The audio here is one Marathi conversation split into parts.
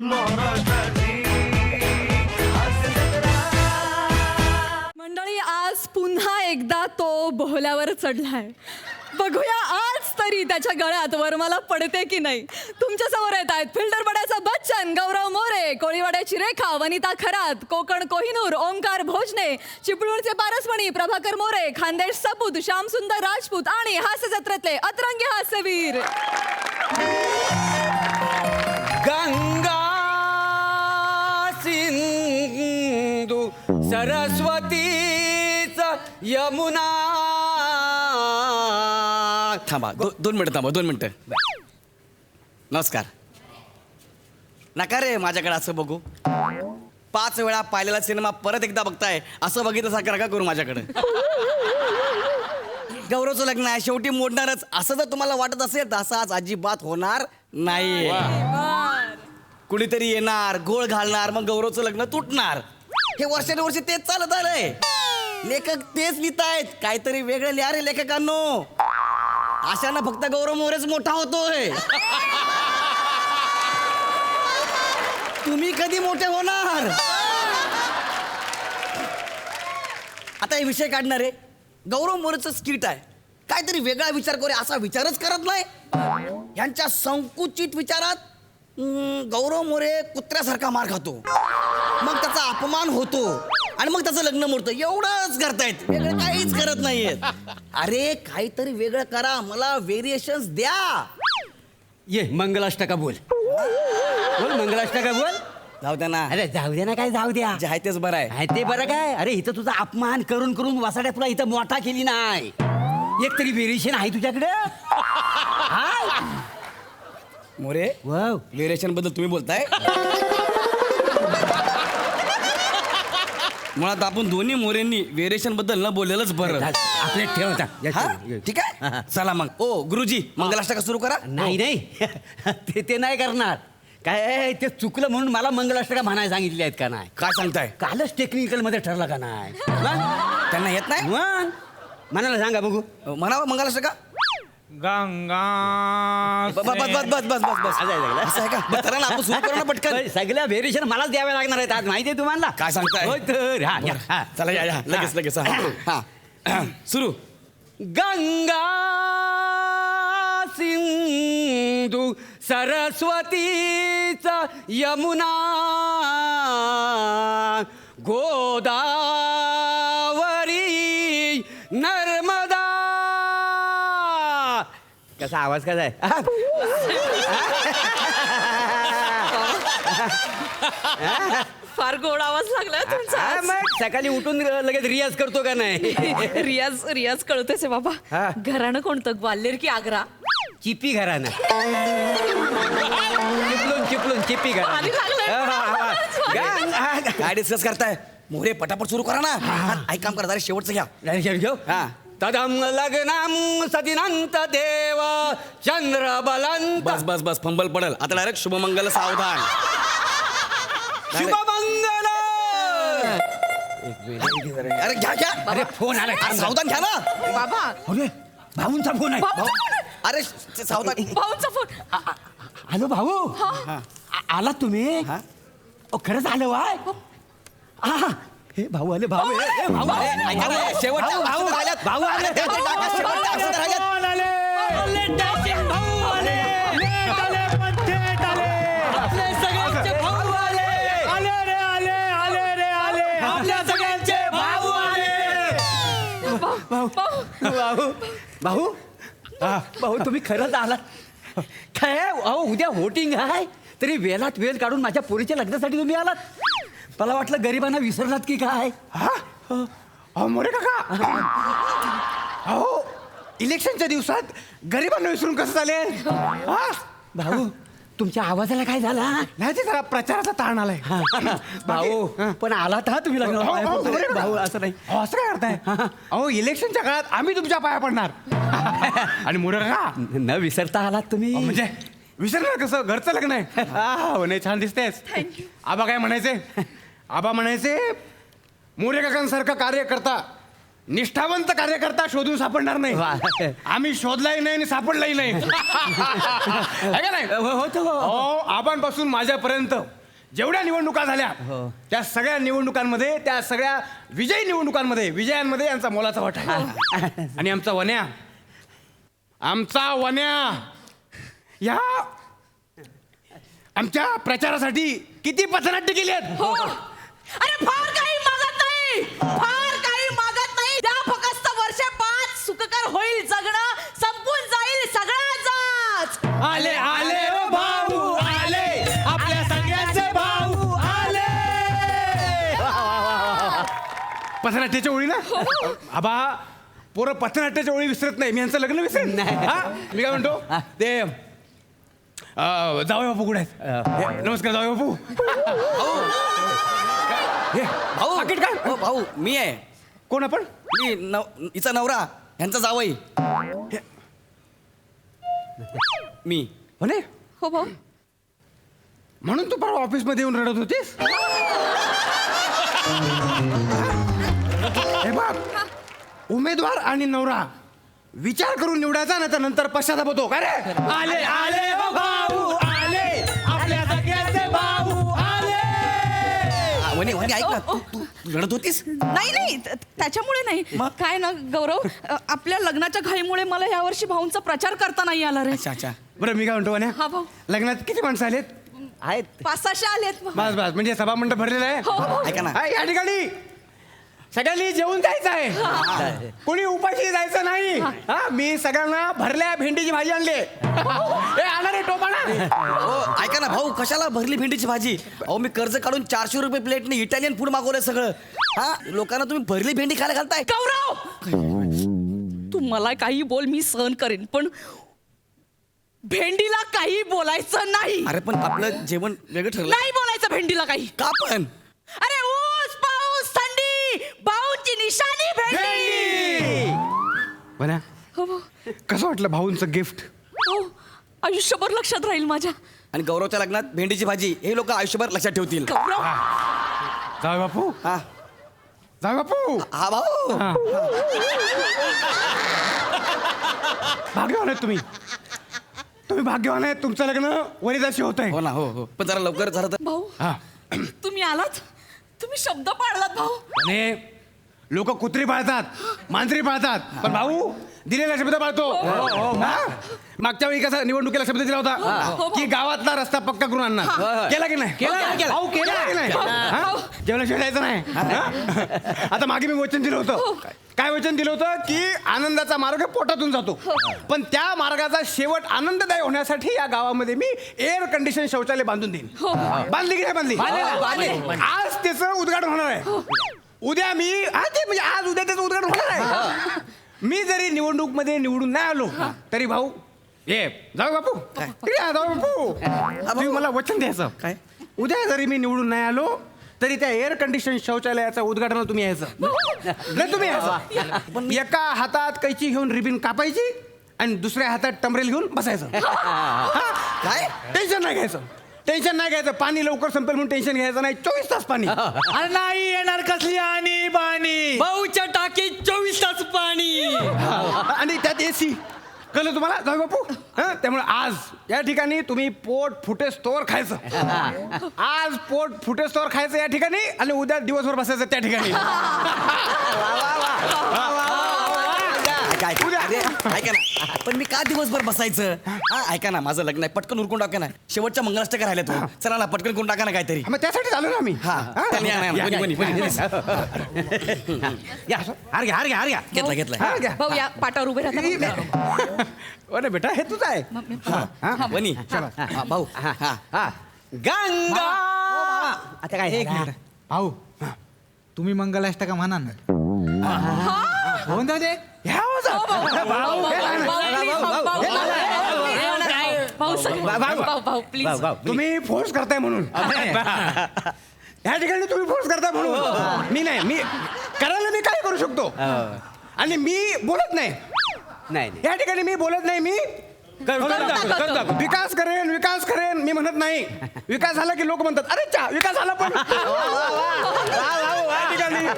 मंडळी, आज पुन्हा एकदा तो बोहल्यावर चढलाय. बघूया आज तरी त्याच्या गळ्यात वरमाला पडते की नाही. तुमच्या समोर येत आहेत फिल्टर पड्याचा बच्चन गौरव मोरे, कोळीवाड्याची रेखा वनिता खरात, कोकण कोहिनूर ओंकार भोजने, चिपळूणचे पारसमणी प्रभाकर मोरे, खानदेश सपूत श्यामसुंदर राजपूत आणि हास्य जत्रेतले अतरंगी हास्यवीर गंगा सिंधू सरस्वतीच यमुना. थांबा, दोन मिनिटं थांबा, 2 मिनिटं. नमस्कार. नका रे माझ्याकडे असं बघू. 5 वेळा पाहिलेला सिनेमा परत एकदा बघताय असं बघितलं सारखं नका करू माझ्याकडे. गौरवचं लग्न आहे, शेवटी मोडणारच असं जर तुम्हाला वाटत असेल तर असं आज अजिबात होणार नाही. कुणीतरी येणार, गोळ घालणार, मग गौरवचं लग्न तुटणार. हे वर्षानुवर्षी तेच चालत आलंय. लेखक तेच लिहितायत. काहीतरी वेगळं लिहा रे लेखकांनो. अशानं फक्त गौरव मोरेच मोठा होतोय. तुम्ही कधी मोठे होणार? आता हे विषय काढणार आहे. गौरव मोरेचं स्किट आहे. काहीतरी वेगळा विचार करू, असा विचारच करत नाही. यांच्या संकुचित विचारात गौरव मोरे कुत्र्यासारखा मार खातो, मग त्याचा अपमान होतो आणि मग त्याचं लग्न मोडतं. एवढंच करतायत, वेगळं काहीच करत नाहीयेत. अरे काहीतरी वेगळं करा, मला व्हेरिएशन्स द्या. ये मंगलाष्टका बोल बोल मंगलाष्टका बोल. जाऊ द्या ना. अरे जाऊ दे ना, काय जाऊ द्या. जे आहे तेच बरं आहे. आहे ते बरं काय. अरे इथं तुझा अपमान करून करून वासाड्या तुला इथं मोठा केली नाही. एक तरी व्हेरिएशन आहे तुझ्याकडे. मोरे, वाव. व्हेरिएशन बद्दल तुम्ही बोलताय. मुळात आपण दोन्ही मोरेंनी व्हेरिएशन बद्दल न बोललेलंच बरं. आपले ठेवता. हा? ठीक आहे, चला मग. ओ गुरुजी, मंगलाष्टका सुरू करा. नाही नाही ते नाही करणार. काय ते चुकलं म्हणून मला मंगलाष्टका म्हणायला सांगितले आहेत का नाही. काय सांगताय? कालच टेक्निकल मध्ये ठरलं का नाही. त्यांना येत नाही. म्हणाला सांगा बघू. म्हणावं मंगलाष्टका. गंगा बस बस बस बस बस बस बस. असं आहे का? बरं, चला ना, आपण सुरू करू ना पटकन. सगळ्या व्हेरिएशन मलाच द्यावे लागणार आहेत आज. माहिती आहे तुम्हाला. काय सांगताय? होय तर. हा. चला या या, लगेच लगेच. हा सुरू. गंगा सिंधू सरस्वतीच यमुना गोदावरी नर्मदा. कसा आवाज कसा आहे? फार गोड आवाज लागलाय तुमचा आज. मग सकाळी उठून लगेच रियाज करतो का नाही. रियाज कळतोय बाबा. हा. घराणं कोणतं, ग्वाल्हेर की आग्रा? चिपी घराणं. चिपलून चिपी पाणी लागलंय. काय डिस्कस करताय? मोरे पटापट सुरू करा ना. ऐक काम करा, जरा शेवटचं घ्या. घेऊ. हा. तदम लग्नम सदिनंत देव चंद्र बलंत. बस बस बस, फंबल पडल. आता डायरेक्ट शुभमंगल सावधान. शुभमंगल. अरे घ्या घ्या. अरे फोन आला. अरे, सावधान घ्या ना. बाबा, अरे भाऊंचा फोन आहे. भाऊचा फोन आहे. अरे सावधान. भाऊचा फोन. हॅलो भाऊ. आलात तुम्ही? हा? खरंच आलं वाय. हे भाऊ आले. भाऊ हे भाऊ आले. ऐका ना, शेवटच्या भाऊ अक्षर राहिल्यात. भाऊ आले. अरे, ते टाका, शेवटच्या अक्षर राहिल्यात. आपले सगळ्यांचे भाऊ आले. आपल्या सगळ्यांचे भाऊ आले. भाऊ भाऊ तुम्ही खरंच आलात काय? अहो उद्या वोटिंग आहे तरी वेळात वेळ काढून माझ्या पोरीच्या लग्नासाठी तुम्ही आलात. मला वाटलं गरिबांना विसरलात की काय. अहो मोरे काका, अहो इलेक्शनच्या दिवसात गरिबांना विसरून कसं चालेल? भाऊ तुमच्या आवाजाला काय झाला? नाही ते जरा प्रचाराचा ताण आलाय. भाऊ पण आलात हा तुम्ही हो, हो, हो, लग्न. भाऊ असं नाही. अहो, असं काय करताय? अहो इलेक्शनच्या काळात आम्ही तुमच्या पाया पडणार. आणि मोरे काका, न विसरता आलात तुम्ही. म्हणजे विसरणार कसं? घरचं लग्न आहे. हो नाही, छान दिसतेस. आबा काय म्हणायचे? आबा म्हणायचे मोरे काकांसारखा कार्यकर्ता निष्ठावंत कार्यकर्ता शोधून सापडणार वा. नाही. आम्ही शोधलाही नाही आणि सापडलाही नाही. आहे का नाही? होतो हो, आबांपासून माझ्यापर्यंत जेवढ्या निवडणुका झाल्या हो. त्या सगळ्या निवडणुकांमध्ये, त्या सगळ्या विजयी निवडणुकांमध्ये, विजयांमध्ये यांचा मोलाचा वाटा आहे. आणि आमचा वन्या या आमच्या प्रचारासाठी किती पथनाट्य केली आहेत. हो अरे फार काही मागत नाही, फार काही मागत नाही. त्या फक्त वर्षे 5 सुखकर होईल जगणं, संपून जाईल सगळ्याच. आले आले ओ भाऊ आले, आपल्या सगळ्यांचे भाऊ आले. पथनाट्याच्या ओळी ना आबा, पोरं पथनाट्याच्या ओळी विसरत नाही. मी यांचं लग्न विसरेन नाही. हा? मी काय म्हणतो ते जावई बापू कुठे आहेत? हे, नमस्कार जावई बापू. हे, भाऊ पाकीट काय? हो भाऊ, मी आहे. कोण आपण? मी हिचा नवरा, ह्यांचा जावई. मी. म्हणे हो भाऊ. म्हणून तू परवा ऑफिसमध्ये येऊन रडत होतीस? हे बघ, उमेदवार आणि नवरा विचार करून निवडायचा ना, तर नंतर पश्चाताप होतो. काय रे? आले आले ओ भाऊ आले, आपल्या सगळ्यांचे भाऊ आले. वनी ऐक ना, तू रडत होतीस? नाही त्याच्यामुळे नाही. काय ना गौरव, आपल्या लग्नाच्या घाईमुळे मला यावर्षी भाऊंचा प्रचार करता नाही आला रे. अच्छा. बरं, मी काय म्हणतो वन्या? हा भाऊ. लग्नात किती माणसं आलेत? आहेत 500-600 आलेत. बस म्हणजे सभामंडप भरलेलं आहे. हो, हो. ऐका ना. हा, या ठिकाणी सगळ्यांनी जेवून जायचं आहे. कोणी उपाशी जायचं नाही. हा, मी सगळ्यांना भरल्या भेंडीची भाजी आणली. हे आणा रे टोपाना. हो ऐका ना भाऊ, कशाला भरली भेंडीची भाजी? अहो मी कर्ज काढून 400 रुपये प्लेटने इटालियन फूड मागवलंय सगळं. हा, लोकांना तुम्ही भरली भेंडी खायला घालताय. गौरव, तू मला काही बोल, मी सहन करेन, पण भेंडीला काही बोलायचं नाही. अरे पण आपलं जेवण वेगळं ठरलं. नाही बोलायचं भेंडीला काही. का पण? अरे ऊस पाऊस थंडी, भाऊची निशाणी भेंडी. बना हो भाऊ. कसं वाटलं भाऊंचं गिफ्ट? हो, आयुष्यभर लक्षात राहील माझ्या. आणि गौरवच्या लग्नात भेंडीची भाजी हे लोक आयुष्यभर लक्षात ठेवतील. गौरव, जाऊ बापू, हा जाऊ बापू. हा भाऊ. हा. भाग्यवान आहेत तुम्ही. तुम्ही भाग्यवान आहेत. तुमचं लग्न वनिताशी होत आहे. हो ना, हो पण जरा लवकर झालं तर. भाऊ हा. तुम्ही आलात, तुम्ही शब्द पाळलात भाऊ. आणि लोक कुत्री पाळतात, मांजरी पाळतात, पण भाऊ दिलेला शब्द पाळतो. हा? मागच्या वेळी कसा निवडणुकीला शब्द दिला होता की गावातला रस्ता पक्का करून आणणार. केला की नाही? भाऊ केला की नाही? हा? जेवल्याशिवाय जायचं नाही. हा? आता मागे मी वचन दिलं होतं. काय वचन दिलं होतं की आनंदाचा मार्ग पोटातून जातो, पण त्या मार्गाचा शेवट आनंददायी होण्यासाठी या गावामध्ये मी एअर कंडिशन शौचालय बांधून देईन. बांधली की नाही बांधली? आज त्याचं उद्घाटन होणार आहे. उद्या मी म्हणजे आज उद्या त्याचं उद्घाटन होणार आहे. मी जरी निवडणूक मध्ये निवडून नाही आलो तरी भाऊ ये जाऊ बापू, जाऊ बापू, तुम्ही मला वचन द्यायचं. काय? उद्या जरी मी निवडून नाही आलो तरी त्या एअर कंडिशन शौचालयाचं उद्घाटनाला तुम्ही यायचं. नाही तुम्ही यायचं. एका हातात कैची घेऊन रिबिन कापायची आणि दुसऱ्या हातात टमरेल घेऊन बसायचं. काय? टेन्शन नाही घ्यायचं, टेन्शन नाही घ्यायचं. पाणी लवकर संपेल म्हणून टेन्शन घ्यायचं नाही. 24 तास पाणी. अरे नाही येणार कसली आणि बाणी. भाऊच्या टाकीत 24 तास पाणी. आणि त्यात एसी. कळलं तुम्हाला जाऊ बापू? हं? त्यामुळे आज या ठिकाणी तुम्ही पोट फुटेस्तोवर खायचं. आज पोट फुटेस्तोवर खायचं या ठिकाणी आणि उद्या दिवसभर बसायचं त्या ठिकाणी. काय अरे, ऐका ना, पण मी का दिवसभर बसायचं? हा ऐका ना, माझं लग्न आहे, पटकन उरकून टाका ना. शेवटच्या मंगलाष्टका राहिल्या तो. चला ना, पटकन करून टाका ना काहीतरी. मग त्यासाठी झालो ना आम्ही. हा हं? या हार घ्या हार घ्या हार घ्या. घेतला हा, घ्या. भाऊ या पाटावर उभे राहता. अरे बेटा हे तुझं आहे. वनी हा, भाऊ हा हा गंगा. आता काय एक मिनिट भाऊ, तुम्ही मंगलाष्टका म्हणा ना. होऊन जाऊ दे. ह्या वाजा. भाऊ, हे नाही, नाही. प्लीज. तुम्ही फोर्स करताय म्हणून. या ठिकाणी तुम्ही फोर्स करताय म्हणून. मी नाही, मी करायला मी काय करू शकतो. आणि मी बोलत नाही. नाही या ठिकाणी मी बोलत नाही. मी विकास करेन मी म्हणत नाही. विकास झाला की लोक म्हणतात अरे चा विकास झाला पण. या ठिकाणी आली हा?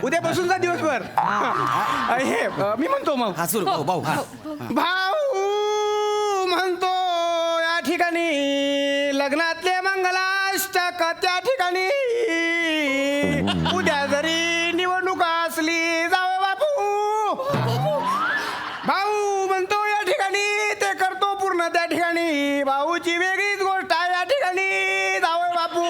उद्यापासूनचा दिवसभर हे मी म्हणतो मग हा सुरू भाऊ भाऊ हा. भाऊ म्हणतो या ठिकाणी लग्नातले मंगलाष्टक त्या ठिकाणी उद्या जरी निवडणूक असली जावं बापू भाऊ म्हणतो या ठिकाणी ते करतो पूर्ण त्या ठिकाणी भाऊची वेगळीच गोष्ट आहे या ठिकाणी जावं बापू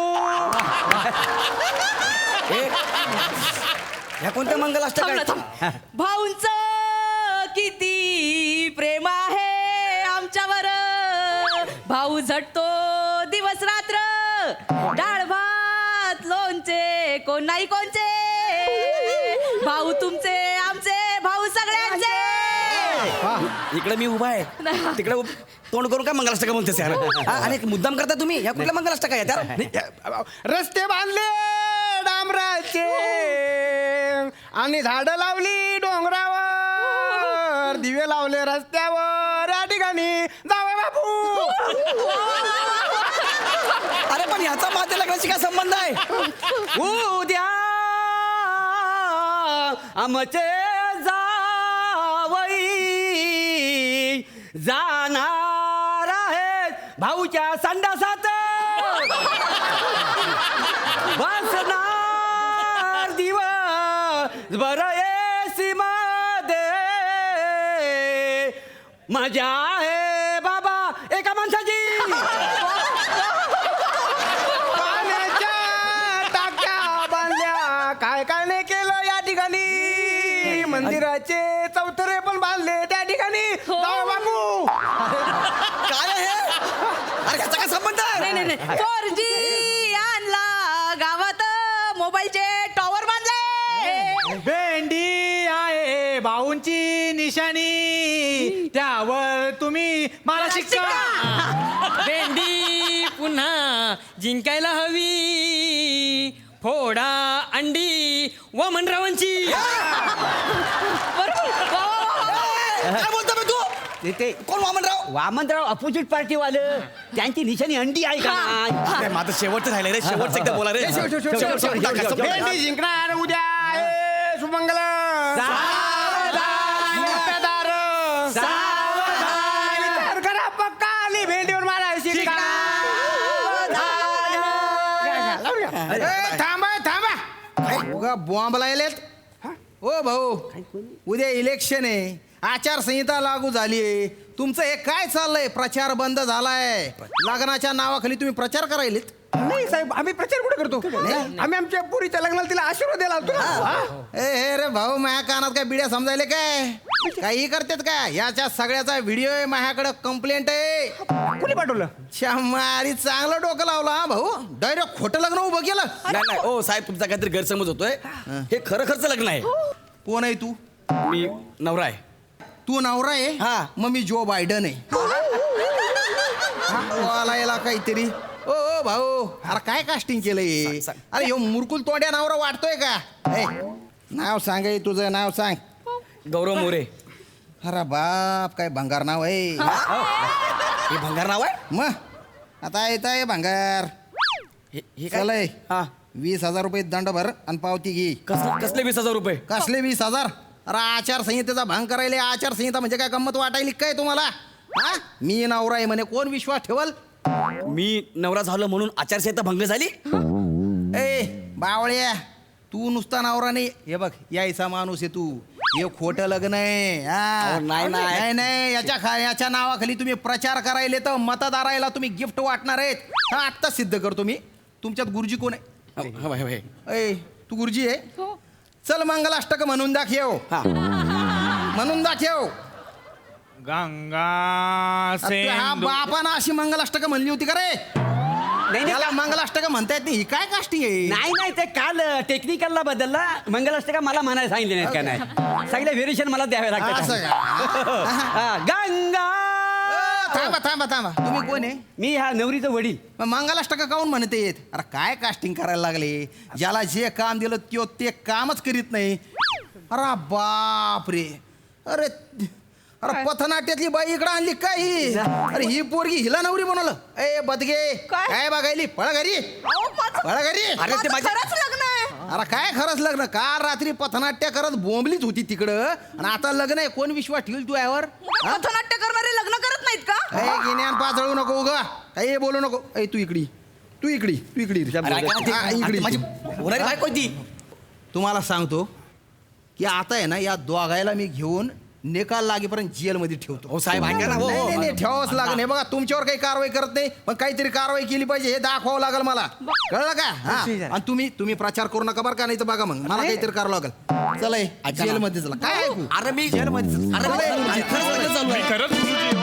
ह्या कोणत्या मंगलाष्टक थांब ना, आहेत? थांब. भाऊंचं किती प्रेम आहे आमच्यावर भाऊ झटतो दिवस रात्र डाळ भात लोणचे कोण नाही कोणचे भाऊ तुमचे आमचे भाऊ सगळ्यांचे इकडे मी उभा आहे तिकडे तोंड करून काय मंगलाष्टक म्हणतेस यार हा, आणि एक मुद्दाम करता तुम्ही ह्या कुठल्या मंगलाष्टक आहेत यार रस्ते बांधले डांबराचे आणि झाडं लावली डोंगरावर दिवे लावले रस्त्यावर या ठिकाणी जावं बापू अरे पण ह्याचा माझ्या लग्नाशी काय संबंध आहे उद्या आमचे जावई जाणार आहेत भाऊच्या संडासात बसणार दिवस बरं एसी मध्ये मजा आहे बाबा एका माणसाची पाण्याच्या टाक्या बांधल्या काय काय नाही केलं या ठिकाणी मंदिराचे चौथरे पण बांधले त्या ठिकाणी जावं बापू काय आहे हे? अरे ह्याचा काय संबंध आहे नाही नाही नाही 4G आणला गावात मोबाईलचे टॉवर बांधले भेंडी आहे भाऊंची निशाणी त्यावर तुम्ही मला शिक्का भेंडी पुन्हा जिंकायला हवी फोडा अंडी वामनरावांची बरोबर वा, वा, वा, वा. काय बोलतो बे तू ते कोण वामनराव वामनराव अपोजिट पार्टी वाले त्यांची निशाणी अंडी आहे का नाही? अरे, माझं शेवटचं राहिलं रे शेवटचं एकदा बोला रे शेवट. भेंडी जिंकणार उद्या हे सुमंगल मोठेदार. विचार करा पक्का आली भेंडीवर मारायची थांबा उगा बॉम्ब लायलेत ओ भाऊ उद्या इलेक्शन आहे आचारसंहिता लागू झाली आहे तुमचं हे काय चाललंय प्रचार बंद झालाय लग्नाच्या नावाखाली तुम्ही प्रचार करायलेत नाही साहेब आम्ही प्रचार कुठे करतो आम्ही आमच्या पुरीच्या लग्नाला तिला आशीर्वाद द्यायला आलतो ना ए हे रे भाऊ माझ्या कानात काय बिड्या समजायले काय काही करतेत का याच्या सगळ्याचा व्हिडिओ आहे माझ्याकडे कंप्लेंट आहे कुणी पाठवलं शमारी चांगलं डोकं लावलं हा भाऊ डायरेक्ट खोटं लग्न उभं केलं नाही नाही ओ साहेब तुमचा काहीतरी गैरसमज होतोय हे खरं खरचं लग्न आहे कोण आहे तू मी नवरा आहे तू नवरा आहे हा. मग मी जो बायडन आहे आला याला काहीतरी ओ ओ भाऊ अरे काय कास्टिंग केलंय सांग. अरे ह्यो मुरकुल तोंड्या नवरा वाटतोय का ए, नाव सांग हे तुझं नाव सांग गौरव मोरे अरे बाप काय भंगार नाव आहे हे भंगार नाव आहे मग आता येत आहे भंगार हे चलय हा 20,000 रुपये दंड भर आणि पावती घे कसले 20,000 रुपये कसले 20,000 अरे आचारसंहितेचा भंग करायला आचारसंहिता म्हणजे काय गंमत वाटायली काय तुम्हाला हा मी नवरा आहे म्हणे कोण विश्वास ठेवल मी नवरा झालो म्हणून आचारसंहिता भंग झाली ए बावळ्या तू नुसता नवरा नाही हे बघ यायचा माणूस आहे तू हे खोटं लग्न आहे हा. अहो, नाही, नाही. नाही नाही याच्या नावाखाली तुम्ही प्रचार करायले तर मतदारायला तुम्ही गिफ्ट वाटणार आहेत हा आत्ता सिद्ध करतो मी तुमच्यात गुरुजी कोण आहे ए तू गुरुजी आहे हो. चल मंगलाष्टक म्हणून दाखव हा. म्हणून दाखव आता हा बापानं अशी मंगलाष्टक म्हणली होती का रे नाही याला मंगलाष्टक म्हणता येत नाही ही काय कास्टिंग आहे नाही नाही ते काल टेक्निकलला बदलला मंगलाष्टका मला म्हणायला सांगितले नाहीत का नाही सगळे व्हेरिएशन मला द्यावे असं लागतात का? हा, गंगा थांबा थांबा थांबा तुम्ही कोण आहे मी ह्या नवरीचं वडील मग मंगलाष्टक काऊन म्हणते येत अरे काय कास्टिंग करायला लागले ज्याला जे काम दिलं ते कामच करीत नाही अरे बाप रे अरे अरे पथनाट्यातली बाई इकडं आणली काय ही अरे ही पोरगी हिला नवरी बनवलं ए बदगे काय? काय बघायली पळा घरी अहो, माझं- पळा घरी अरे ते माझं माझ्या खरंच लग्न आहे अरे काय खरंच लग्न काल रात्री पथनाट्य करत बोंबलीच होती तिकडं आणि आता लग्न आहे कोण विश्वास ठेवल तू यावर पथनाट्य करणारे लग्न करत नाहीत का गिन्यान पाचळू नको उगा काही बोलू नको ऐ तू इकडी अरे ऐका ना, ते- माझी होणारी बायको आहे ती. तुम्हाला सांगतो की आता आहे ना या दोघायला मी घेऊन निकाल लागेपर्यंत जेलमध्ये ठेवतो हो साहेब ऐका ना हो, हो. नाही ठेवावंच लागेल हे बघा तुमच्यावर काही कारवाई करत नाही पण काहीतरी कारवाई केली पाहिजे हे दाखवावं लागेल मला कळलं का हा आणि तुम्ही प्रचार करू नका बरं का नाही तर बघा मग मला काहीतरी करावं लागेल चला जेलमध्ये चला काय ऐकू अरे मी अरे खरंच लग्न चालू आहे.